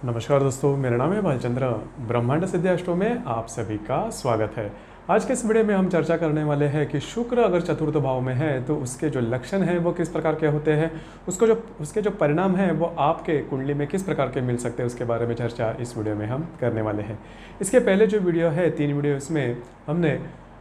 नमस्कार दोस्तों, मेरा नाम है भालचंद्र। ब्रह्मांड सिद्धि अष्टों में आप सभी का स्वागत है। आज के इस वीडियो में हम चर्चा करने वाले हैं कि शुक्र अगर चतुर्थ भाव में है तो उसके जो लक्षण हैं वो किस प्रकार के होते हैं, उसके जो परिणाम हैं वो आपके कुंडली में किस प्रकार के मिल सकते हैं, उसके बारे में चर्चा इस वीडियो में हम करने वाले हैं। इसके पहले जो वीडियो है, 3 वीडियो, इसमें हमने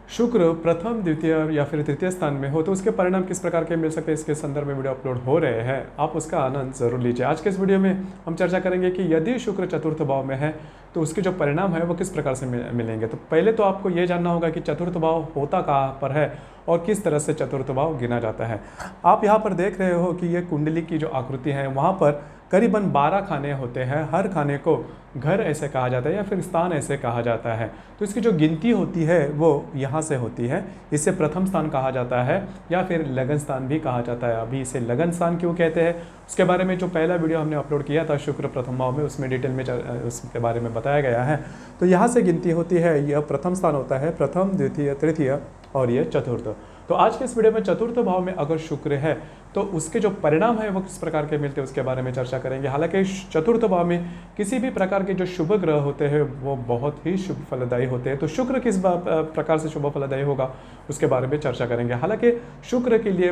शुक्र प्रथम, द्वितीय या फिर तृतीय स्थान में हो तो उसके परिणाम किस प्रकार के मिल सकते हैं, इसके संदर्भ में वीडियो अपलोड हो रहे हैं, आप उसका आनंद जरूर लीजिए। आज के इस वीडियो में हम चर्चा करेंगे कि यदि शुक्र चतुर्थ भाव में है तो उसके जो परिणाम है वो किस प्रकार से मिलेंगे। तो पहले तो आपको ये जानना होगा कि चतुर्थ भाव होता कहाँ पर है और किस तरह से चतुर्थ भाव गिना जाता है। आप यहाँ पर देख रहे हो कि ये कुंडली की जो आकृति है वहाँ पर करीबन 12 खाने होते हैं। हर खाने को घर ऐसे कहा जाता है या फिर स्थान ऐसे कहा जाता है। तो इसकी जो गिनती होती है वो यहाँ से होती है। इसे प्रथम स्थान कहा जाता है या फिर लगन स्थान भी कहा जाता है। अभी इसे लगन स्थान क्यों कहते हैं उसके बारे में जो पहला वीडियो हमने अपलोड किया था शुक्र प्रथम भाव में, उसमें डिटेल में उसके बारे में बताया गया है। तो यहाँ से गिनती होती है। यह प्रथम स्थान होता है, प्रथम, द्वितीय, तृतीय और ये चतुर्थ। तो आज के इस वीडियो में चतुर्थ भाव में अगर शुक्र है तो उसके जो परिणाम है वो किस प्रकार के मिलते हैं उसके बारे में चर्चा करेंगे। हालांकि चतुर्थ भाव में किसी भी प्रकार के जो शुभ ग्रह होते हैं वो बहुत ही शुभ फलदायी होते हैं। तो शुक्र किस प्रकार से शुभ फलदायी होगा उसके बारे में चर्चा करेंगे। हालांकि शुक्र के लिए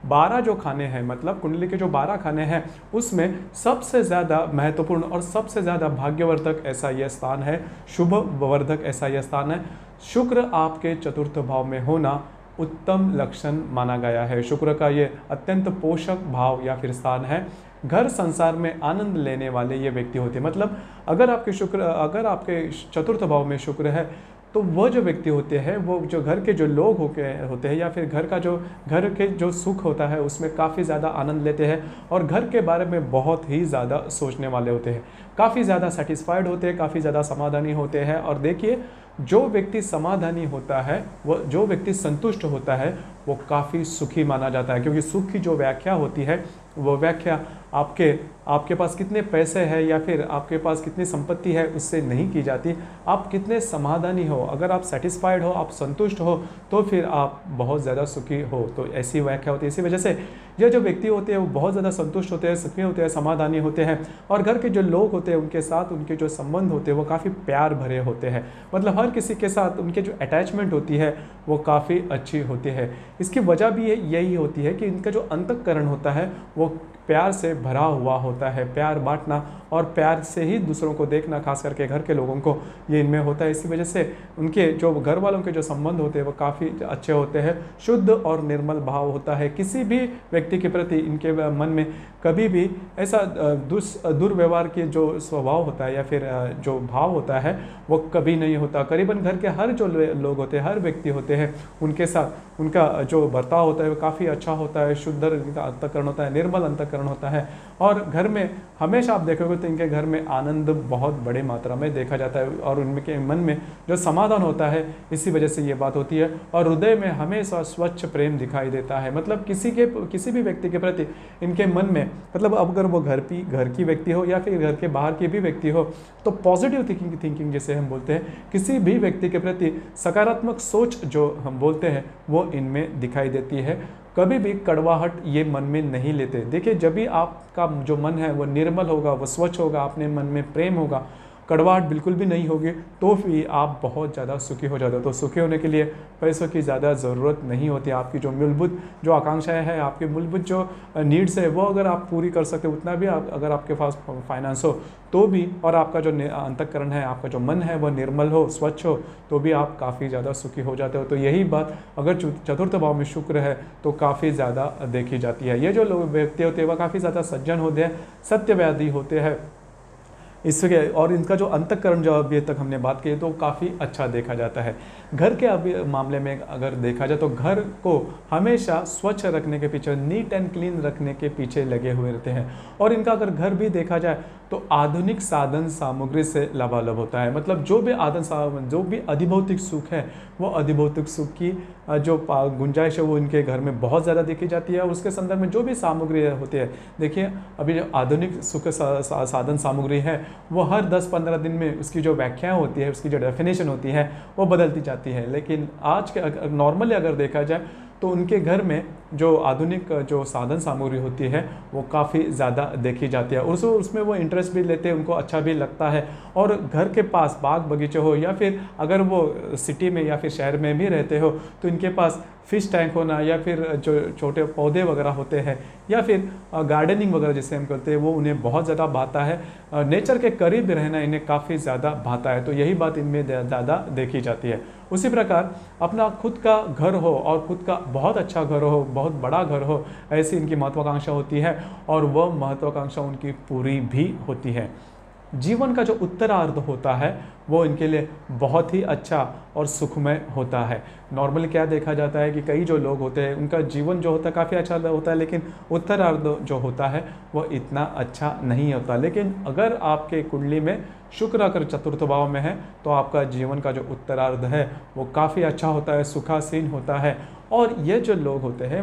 12 जो खाने हैं, मतलब कुंडली के जो 12 खाने हैं, उसमें सबसे ज़्यादा महत्वपूर्ण और सबसे ज़्यादा भाग्यवर्धक ऐसा यह स्थान है, शुभ वर्धक ऐसा यह स्थान है। शुक्र आपके चतुर्थ भाव में होना उत्तम लक्षण माना गया है। शुक्र का ये अत्यंत पोषक भाव या फिर स्थान है। घर संसार में आनंद लेने वाले ये व्यक्ति होते हैं। मतलब अगर आपके चतुर्थ भाव में शुक्र है तो वह जो व्यक्ति होते हैं, वो जो घर के जो लोग होते हैं या फिर घर के जो सुख होता है उसमें काफ़ी ज़्यादा आनंद लेते हैं और घर के बारे में बहुत ही ज़्यादा सोचने वाले होते हैं, काफ़ी ज़्यादा सेटिस्फाइड होते हैं, काफ़ी ज़्यादा समाधानी होते हैं। और देखिए, जो व्यक्ति समाधानी होता है, वो जो व्यक्ति संतुष्ट होता है वो काफ़ी सुखी माना जाता है। क्योंकि सुख की जो व्याख्या होती है वो व्याख्या आपके पास कितने पैसे हैं या फिर आपके पास कितनी संपत्ति है उससे नहीं की जाती, आप कितने समाधानी हो। अगर आप सेटिस्फाइड हो, आप संतुष्ट हो, तो फिर आप बहुत ज़्यादा सुखी हो। तो ऐसी व्याख्या होती है। इसी वजह से यह जो व्यक्ति होते हैं वो बहुत ज़्यादा संतुष्ट होते हैं, सुखी होते हैं, समाधानी होते हैं। और घर के जो लोग होते हैं उनके साथ उनके जो संबंध होते हैं वो काफ़ी प्यार भरे होते हैं। मतलब हर किसी के साथ उनके जो अटैचमेंट होती है वो काफ़ी अच्छी होती है। इसकी वजह भी यही होती है कि इनका जो अंतःकरण होता है वो प्यार से भरा हुआ होता है। प्यार बांटना और प्यार से ही दूसरों को देखना, खास करके घर के लोगों को, ये इनमें होता है। इसी वजह से उनके जो घर वालों के जो संबंध होते हैं वो काफ़ी अच्छे होते हैं। शुद्ध और निर्मल भाव होता है। किसी भी व्यक्ति के प्रति इनके मन में कभी भी ऐसा दुर्व्यवहार के जो स्वभाव होता है या फिर जो भाव होता है वो कभी नहीं होता। करीबन घर के हर जो लोग होते हैं, हर व्यक्ति होते हैं, उनके साथ उनका जो बर्ताव होता है वो काफ़ी अच्छा होता है। शुद्ध अंतःकरण होता है, निर्मल अंतःकरण होता है। और घर में हमेशा आप देखोगे तो इनके घर में आनंद बहुत बड़ी मात्रा में देखा जाता है और उनके मन में जो समाधान होता है, इसी वजह से ये बात होती है। और हृदय में हमेशा स्वच्छ प्रेम दिखाई देता है। मतलब किसी भी व्यक्ति के प्रति इनके मन में, मतलब अगर वो घर की व्यक्ति हो या फिर घर के बाहर की भी व्यक्ति हो, तो पॉजिटिव थिंकिंग जिसे हम बोलते हैं, किसी भी व्यक्ति के प्रति सकारात्मक सोच जो हम बोलते हैं वो इनमें दिखाई देती है। कभी भी कड़वाहट ये मन में नहीं लेते। देखिए, जब भी आपका जो मन है वो निर्मल होगा, वो स्वच्छ होगा, अपने मन में प्रेम होगा, कड़वाहट बिल्कुल भी नहीं होगी, तो भी आप बहुत ज़्यादा सुखी हो जाते हो। तो सुखी होने के लिए पैसों की ज़्यादा ज़रूरत नहीं होती। आपकी जो मूलभूत जो आकांक्षाएं हैं, आपकी मूलभूत जो नीड्स है वो अगर आप पूरी कर सकते हो, उतना भी अगर आपके पास फाइनेंस हो तो भी, और आपका जो अंतःकरण है, आपका जो मन है वो निर्मल हो, स्वच्छ हो, तो भी आप काफ़ी ज़्यादा सुखी हो जाते हो। तो यही बात अगर चतुर्थ भाव में शुक्र है तो काफ़ी ज़्यादा देखी जाती है। ये जो लोग व्यक्ति होते हैं वह काफ़ी ज़्यादा सज्जन होते हैं, सत्यवादी होते हैं। इसके और इनका जो अंतःकरण जो अभी तक हमने बात की तो काफ़ी अच्छा देखा जाता है। घर के अभी मामले में अगर देखा जाए तो घर को हमेशा स्वच्छ रखने के पीछे, नीट एंड क्लीन रखने के पीछे लगे हुए रहते हैं। और इनका अगर घर भी देखा जाए तो आधुनिक साधन सामग्री से लबालब होता है। मतलब जो भी अधिभौतिक सुख है वो अधिभौतिक सुख की जो गुंजाइश है वो इनके घर में बहुत ज़्यादा देखी जाती है। और उसके संदर्भ में जो भी सामग्री होती है, देखिए अभी जो आधुनिक सुख साधन सामग्री है वो हर 10-15 दिन में उसकी जो व्याख्या होती है, उसकी जो डेफिनेशन होती है वो बदलती जाती है। लेकिन आज के नॉर्मली अगर देखा जाए तो उनके घर में जो आधुनिक जो साधन सामग्री होती है वो काफ़ी ज़्यादा देखी जाती है, उसमें वो इंटरेस्ट भी लेते हैं, उनको अच्छा भी लगता है। और घर के पास बाग बगीचे हो या फिर अगर वो सिटी में या फिर शहर में भी रहते हो तो इनके पास फिश टैंक होना या फिर जो छोटे पौधे वगैरह होते हैं या फिर गार्डनिंग वगैरह जिसे हम करते हैं वो उन्हें बहुत ज़्यादा भाता है। नेचर के करीब रहना इन्हें काफ़ी ज़्यादा भाता है, तो यही बात इनमें ज़्यादा देखी जाती है। उसी प्रकार अपना खुद का घर हो और खुद का बहुत अच्छा घर हो, बहुत बड़ा घर हो, ऐसी इनकी महत्वाकांक्षा होती है और वह महत्वाकांक्षा उनकी पूरी भी होती है। जीवन का जो उत्तरार्ध होता है वो इनके लिए बहुत ही अच्छा और सुखमय होता है। नॉर्मली क्या देखा जाता है कि कई जो लोग होते हैं उनका जीवन जो होता है काफ़ी अच्छा होता है, लेकिन उत्तरार्ध जो होता है वो इतना अच्छा नहीं होता। लेकिन अगर आपके कुंडली में शुक्र अगर चतुर्थ भाव में है तो आपका जीवन का जो उत्तरार्ध है वो काफ़ी अच्छा होता है, सुखासीन होता है। और ये जो लोग होते हैं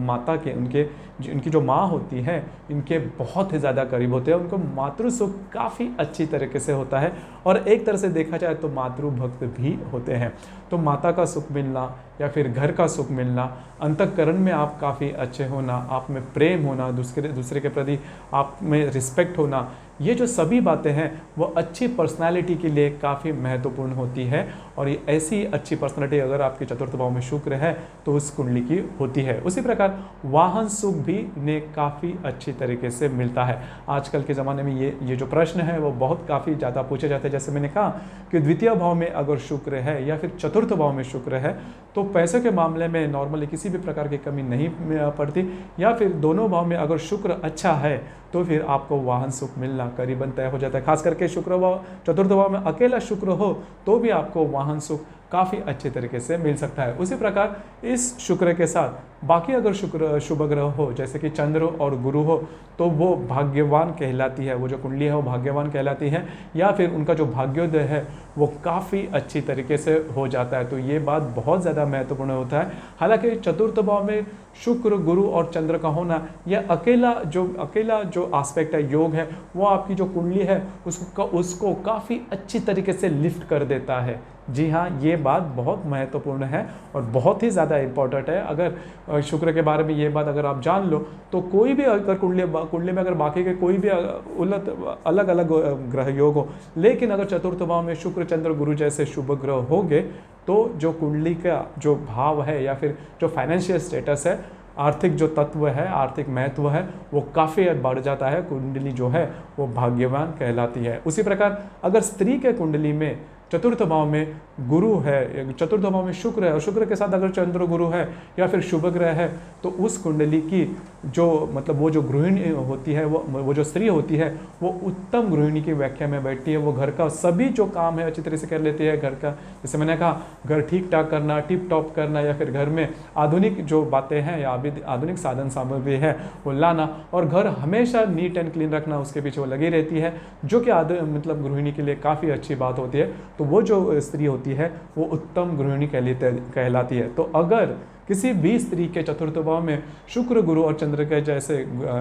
माता के उनकी जो माँ होती है इनके बहुत ही ज़्यादा करीब होते हैं, उनको मातृ सुख काफ़ी अच्छी तरीके से होता है और एक तरह से देखा जाए तो मातृ भक्त भी होते हैं। तो माता का सुख मिलना या फिर घर का सुख मिलना, अंतःकरण में आप काफ़ी अच्छे होना, आप में प्रेम होना, दूसरे के प्रति आप में रिस्पेक्ट होना, ये जो सभी बातें हैं वो अच्छी पर्सनालिटी के लिए काफ़ी महत्वपूर्ण होती है। और ये ऐसी अच्छी पर्सनालिटी अगर आपके चतुर्थ भाव में शुक्र है तो उस कुंडली की होती है। उसी प्रकार वाहन सुख भी ने काफ़ी अच्छी तरीके से मिलता है। आजकल के ज़माने में ये जो प्रश्न है वो बहुत काफ़ी ज़्यादा पूछे जाते हैं। जैसे मैंने कहा कि द्वितीय भाव में अगर शुक्र है या फिर चतुर्थ भाव में शुक्र है तो पैसों के मामले में नॉर्मली किसी भी प्रकार की कमी नहीं पड़ती, या फिर दोनों भाव में अगर शुक्र अच्छा है तो फिर आपको वाहन सुख मिलना करीबन तय हो जाता है। खास करके शुक्र भाव चतुर्थ भाव में अकेला शुक्र हो तो भी आपको वाहन सुख काफ़ी अच्छे तरीके से मिल सकता है। उसी प्रकार इस शुक्र के साथ बाकी अगर शुक्र शुभ ग्रह हो जैसे कि चंद्र और गुरु हो तो वो भाग्यवान कहलाती है, वो जो कुंडली है वो भाग्यवान कहलाती है, या फिर उनका जो भाग्योदय है वो काफ़ी अच्छी तरीके से हो जाता है। तो ये बात बहुत ज़्यादा महत्वपूर्ण होता है। हालांकि चतुर्थ भाव में शुक्र गुरु और चंद्र का होना यह अकेला जो एस्पेक्ट है, योग है, वो आपकी जो कुंडली है उसको काफ़ी अच्छी तरीके से लिफ्ट कर देता है। जी हाँ, ये बात बहुत महत्वपूर्ण है और बहुत ही ज़्यादा इम्पॉर्टेंट है। अगर शुक्र के बारे में ये बात अगर आप जान लो तो कोई भी अगर कुंडली में अगर बाकी के कोई भी अलग अलग ग्रह योग हो, लेकिन अगर चतुर्थ भाव में शुक्र चंद्र गुरु जैसे शुभ ग्रह होंगे तो जो कुंडली का जो भाव है या फिर जो फाइनेंशियल स्टेटस है, आर्थिक जो तत्व है, आर्थिक महत्व है, वो काफ़ी बढ़ जाता है। कुंडली जो है वो भाग्यवान कहलाती है। उसी प्रकार अगर स्त्री के कुंडली में चतुर्थ भाव में गुरु है, चतुर्थ भाव में शुक्र है और शुक्र के साथ अगर चंद्र गुरु है या फिर शुभ ग्रह है तो उस कुंडली की जो वो जो गृहिणी होती है, वो जो स्त्री होती है वो उत्तम गृहिणी की व्याख्या में बैठती है। वो घर का सभी जो काम है अच्छी तरह से कर लेती है। घर का जैसे मैंने कहा घर ठीक ठाक करना, टिप टॉप करना, या फिर घर में आधुनिक जो बातें हैं या आधुनिक साधन सामग्री है वो लाना और घर हमेशा नीट एंड क्लीन रखना, उसके पीछे वो लगी रहती है, जो कि गृहिणी के लिए काफ़ी अच्छी बात होती है। तो वो जो स्त्री होती है वो उत्तम गृहिणी कहलाती है। तो अगर किसी भी स्त्री के चतुर्थ भाव में शुक्र गुरु और चंद्र के जैसे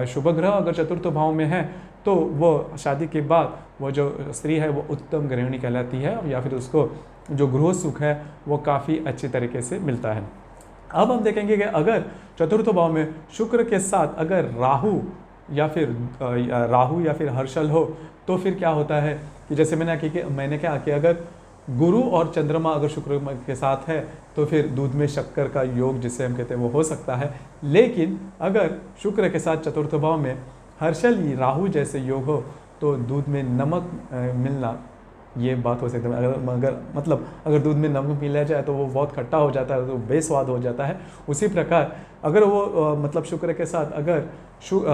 शुभ ग्रह अगर चतुर्थ भाव में है तो वो शादी के बाद वो जो स्त्री है वो उत्तम गृहिणी कहलाती है, या फिर उसको जो गृह सुख है वो काफ़ी अच्छी तरीके से मिलता है। अब हम देखेंगे कि अगर चतुर्थ भाव में शुक्र के साथ अगर राहु या फिर हर्षल हो तो फिर क्या होता है कि जैसे मैंने क्या कि अगर गुरु और चंद्रमा अगर शुक्र के साथ है तो फिर दूध में शक्कर का योग जिसे हम कहते हैं वो हो सकता है। लेकिन अगर शुक्र के साथ चतुर्थ भाव में हर्षल राहु जैसे योग हो तो दूध में नमक मिलना ये बात हो सकती है। अगर दूध में नमक मिला जाए तो वो बहुत खट्टा हो जाता है, तो बेस्वाद हो जाता है। उसी प्रकार अगर वो शुक्र के साथ अगर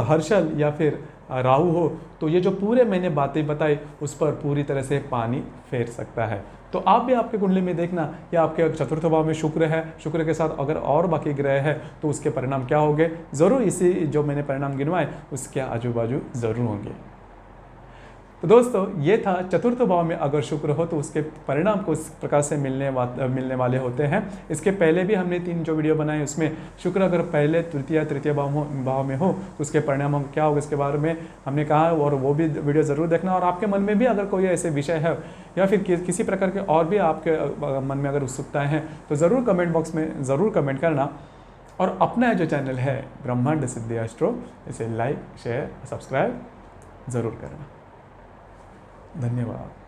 हर्षल या फिर राहु हो तो ये जो पूरे मैंने बातें बताई उस पर पूरी तरह से पानी फेर सकता है। तो आप भी आपके कुंडली में देखना कि आपके चतुर्थ भाव में शुक्र है, शुक्र के साथ अगर और बाकी ग्रह है तो उसके परिणाम क्या होंगे, ज़रूर इसी जो मैंने परिणाम गिनवाए उसके आजू बाजू ज़रूर होंगे। तो दोस्तों ये था चतुर्थ भाव में अगर शुक्र हो तो उसके परिणाम को इस प्रकार से मिलने वाले होते हैं। इसके पहले भी हमने 3 जो वीडियो बनाए उसमें शुक्र अगर पहले तृतीय भाव में हो तो उसके परिणाम क्या होगा इसके बारे में हमने कहा, और वो भी वीडियो ज़रूर देखना। और आपके मन में भी अगर कोई ऐसे विषय है या फिर किसी प्रकार के और भी आपके मन में अगर उत्सुकताएँ हैं तो ज़रूर कमेंट बॉक्स में ज़रूर कमेंट करना। और अपना जो चैनल है ब्रह्मांड सिद्धि एस्ट्रो, इसे लाइक शेयर सब्सक्राइब ज़रूर करना। धन्यवाद।